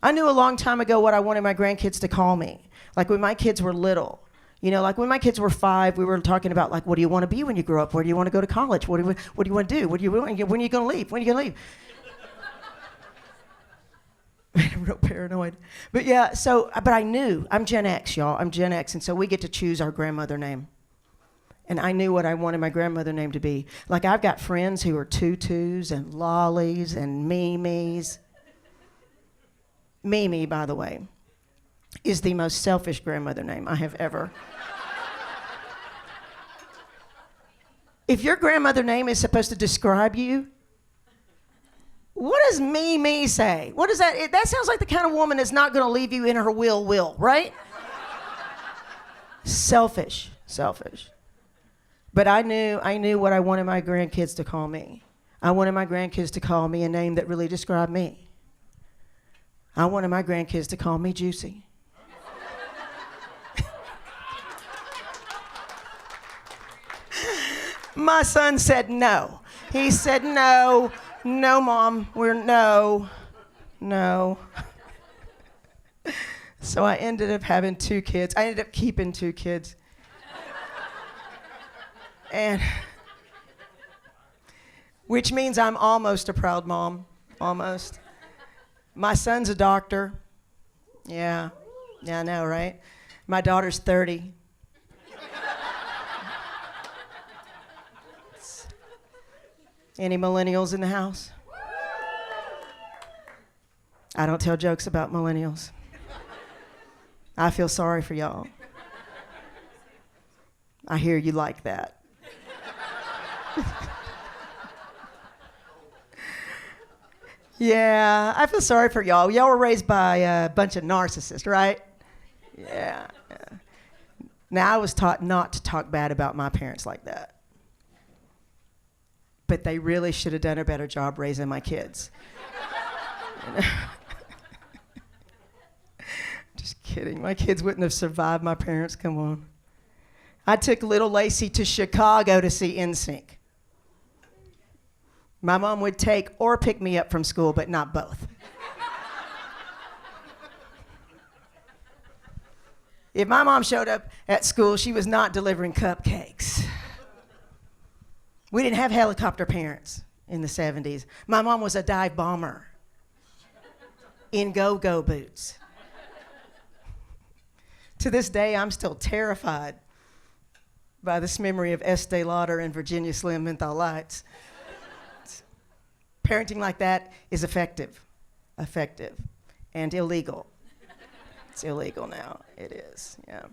I knew a long time ago what I wanted my grandkids to call me. Like when my kids were little. You know, like when my kids were 5, we were talking about like, what do you want to be when you grow up? Where do you want to go to college? What do you want to do? When are you going to leave? When are you going to leave? I'm real paranoid. But yeah, but I knew. I'm Gen X, y'all. I'm Gen X. And so we get to choose our grandmother name. And I knew what I wanted my grandmother name to be. Like I've got friends who are Tutus and Lollies and Mimis. Mimi, by the way, is the most selfish grandmother name I have ever. If your grandmother name is supposed to describe you, what does Mimi say? What does that? That sounds like the kind of woman that's not going to leave you in her will, right? Selfish. But I knew what I wanted my grandkids to call me. I wanted my grandkids to call me a name that really described me. I wanted my grandkids to call me Juicy. My son said no. He said no, Mom, no. So I ended up having 2 kids. I ended up keeping 2 kids. And which means I'm almost a proud mom, almost. My son's a doctor. Yeah, I know, right? My daughter's 30. Any millennials in the house? I don't tell jokes about millennials. I feel sorry for y'all. I hear you like that. Yeah, I feel sorry for y'all. Y'all were raised by a bunch of narcissists, right? Yeah. Now, I was taught not to talk bad about my parents like that. But they really should have done a better job raising my kids. Just kidding. My kids wouldn't have survived my parents. Come on. I took little Lacey to Chicago to see NSYNC. My mom would take or pick me up from school, but not both. If my mom showed up at school, she was not delivering cupcakes. We didn't have helicopter parents in the 70s. My mom was a dive bomber in go-go boots. To this day, I'm still terrified by this memory of Estee Lauder and Virginia Slim menthol lights. Parenting like that is effective, and illegal. It's illegal now. It is, yeah.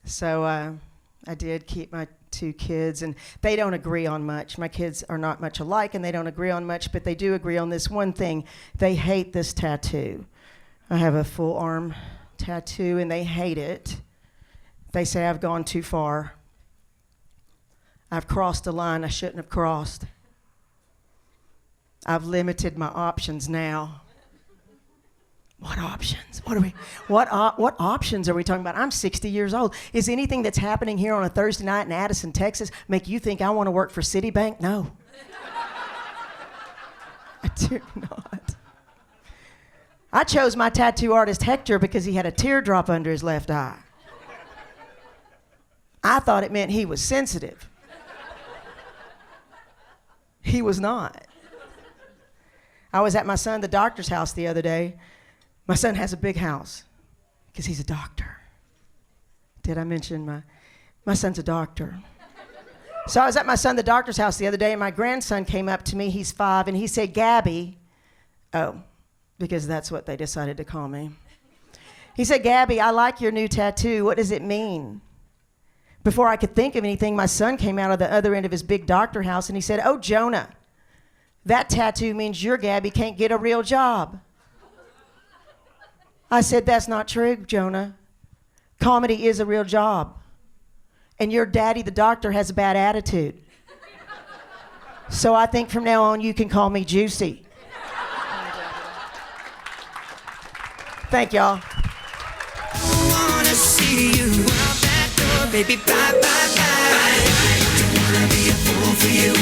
So I did keep my 2 kids, and they don't agree on much. My kids are not much alike, and they don't agree on much, but they do agree on this one thing. They hate this tattoo. I have a full arm tattoo, and they hate it. They say I've gone too far. I've crossed a line I shouldn't have crossed. I've limited my options now. What options? What options are we talking about? I'm 60 years old. Is anything that's happening here on a Thursday night in Addison, Texas, make you think I want to work for Citibank? No. I do not. I chose my tattoo artist Hector because he had a teardrop under his left eye. I thought it meant he was sensitive. He was not. I was at my son, the doctor's house the other day. My son has a big house because he's a doctor. Did I mention my son's a doctor? So I was at my son, the doctor's house the other day, and my grandson came up to me. He's 5, and he said, Gabby. Oh, because that's what they decided to call me. He said, Gabby, I like your new tattoo. What does it mean? Before I could think of anything, my son came out of the other end of his big doctor house, and he said, oh, Jonah, that tattoo means your Gabby can't get a real job. I said, that's not true, Jonah. Comedy is a real job. And your daddy, the doctor, has a bad attitude. So I think from now on, you can call me Juicy. Thank y'all. I wanna see you out that door, baby, bye, bye, bye. Don't wanna be a fool for you.